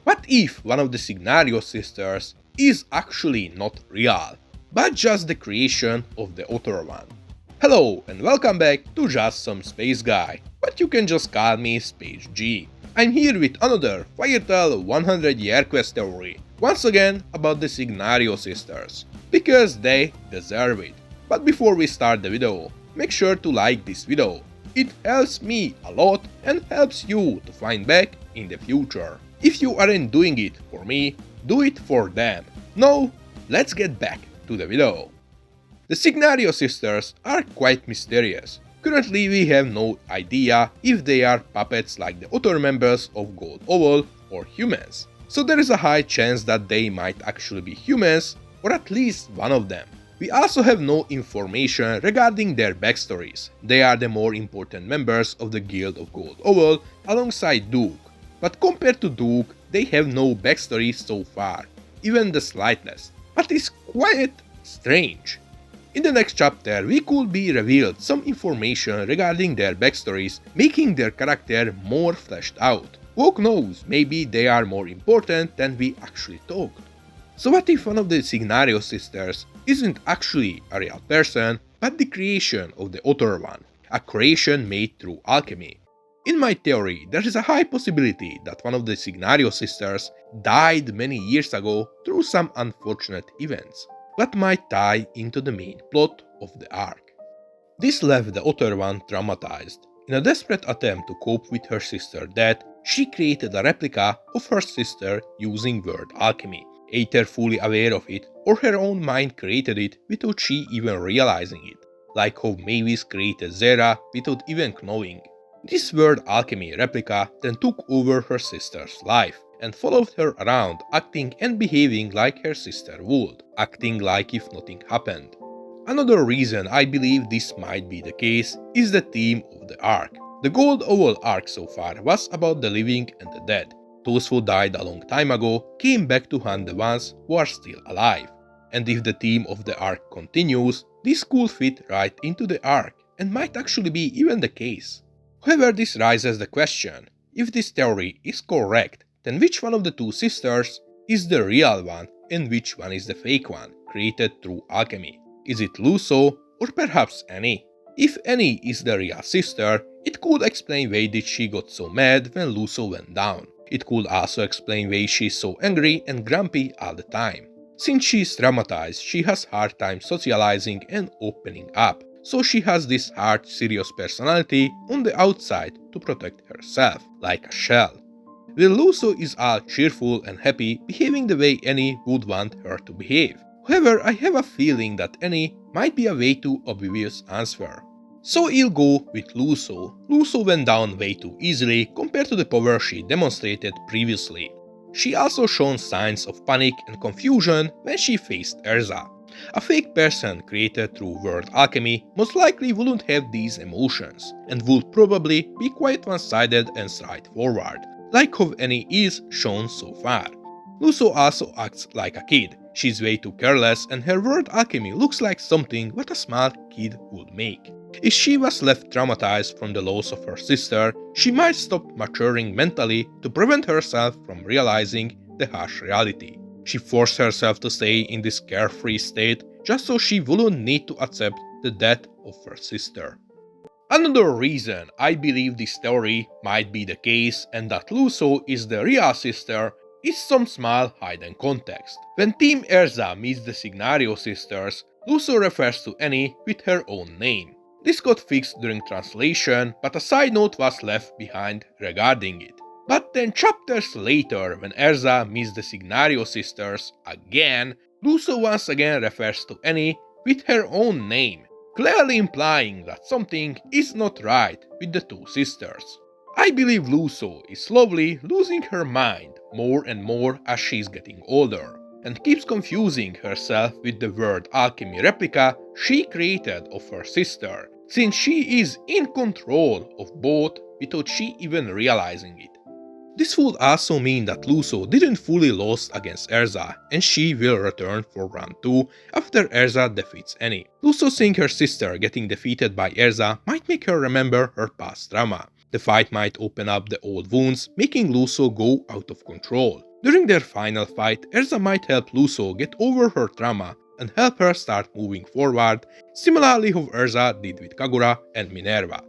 What if one of the Signario Sisters is actually not real, but just the creation of the other one? Hello and welcome back to Just Some Space Guy, but you can just call me Space G. I'm here with another Firetel 100-year quest story, once again about the Signario Sisters, because they deserve it. But before we start the video, make sure to like this video. It helps me a lot and helps you to find back in the future. If you aren't doing it for me, do it for them. Now, let's get back to the video. The Signario Sisters are quite mysterious. Currently we have no idea if they are puppets like the other members of Gold Owl or humans. So there is a high chance that they might actually be humans, or at least one of them. We also have no information regarding their backstories. They are the more important members of the Guild of Gold Owl alongside Duke. But compared to Duke, they have no backstory so far, even the slightest. But it's quite strange. In the next chapter, we could be revealed some information regarding their backstories, making their character more fleshed out. Who knows, maybe they are more important than we actually thought. So what if one of the Signario Sisters isn't actually a real person, but the creation of the other one, a creation made through alchemy? In my theory, there is a high possibility that one of the Signario Sisters died many years ago through some unfortunate events, that might tie into the main plot of the arc. This left the other one traumatized. In a desperate attempt to cope with her sister's death, she created a replica of her sister using word alchemy, either fully aware of it or her own mind created it without she even realizing it, like how Mavis created Zera without even knowing. This word alchemy replica then took over her sister's life and followed her around, acting and behaving like her sister would, acting like if nothing happened. Another reason I believe this might be the case is the theme of the arc. The Gold Owl arc so far was about the living and the dead. Those who died a long time ago came back to hunt the ones who are still alive. And if the theme of the arc continues, this could fit right into the arc and might actually be even the case. However, this raises the question, if this theory is correct, then which one of the two sisters is the real one and which one is the fake one, created through alchemy? Is it Luso or perhaps Annie? If Annie is the real sister, it could explain why did she got so mad when Luso went down. It could also explain why she's so angry and grumpy all the time. Since she's traumatized, she has hard time socializing and opening up, so she has this hard, serious personality on the outside to protect herself, like a shell. While Luso is all cheerful and happy, behaving the way Annie would want her to behave. However, I have a feeling that Annie might be a way too obvious answer. So I'll go with Luso. Luso went down way too easily compared to the power she demonstrated previously. She also shown signs of panic and confusion when she faced Erza. A fake person created through word alchemy most likely wouldn't have these emotions, and would probably be quite one-sided and straightforward, like how Annie is shown so far. Luso also acts like a kid. She's way too careless and her word alchemy looks like something what a smart kid would make. If she was left traumatized from the loss of her sister, she might stop maturing mentally to prevent herself from realizing the harsh reality. She forced herself to stay in this carefree state just so she wouldn't need to accept the death of her sister. Another reason I believe this theory might be the case and that Luso is the real sister is some small hidden context. When Team Erza meets the Signario Sisters, Luso refers to Annie with her own name. This got fixed during translation, but a side note was left behind regarding it. But then chapters later, when Erza meets the Signario Sisters again, Luso once again refers to Annie with her own name, clearly implying that something is not right with the two sisters. I believe Luso is slowly losing her mind more and more as she's getting older, and keeps confusing herself with the word alchemy replica she created of her sister, since she is in control of both without she even realizing it. This would also mean that Luso didn't fully lose against Erza, and she will return for round 2 after Erza defeats Annie. Luso seeing her sister getting defeated by Erza might make her remember her past trauma, The fight might open up the old wounds, making Luso go out of control. During their final fight, Erza might help Luso get over her trauma and help her start moving forward, similarly how Erza did with Kagura and Minerva.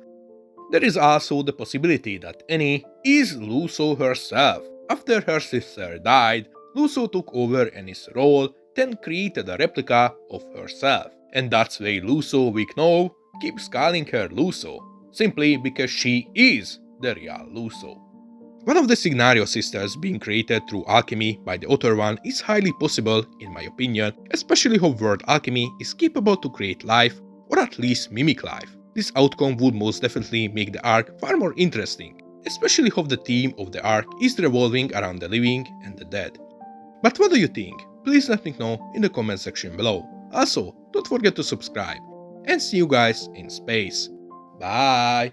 There is also the possibility that Annie is Luso herself. After her sister died, Luso took over Annie's role, then created a replica of herself. And that's why Luso we know keeps calling her Luso, simply because she is the real Luso. One of the Signario Sisters being created through alchemy by the Other One is highly possible, in my opinion, especially how word alchemy is capable to create life, or at least mimic life. This outcome would most definitely make the arc far more interesting, especially how the theme of the arc is revolving around the living and the dead. But what do you think? Please let me know in the comment section below. Also, don't forget to subscribe, and see you guys in space. Bye!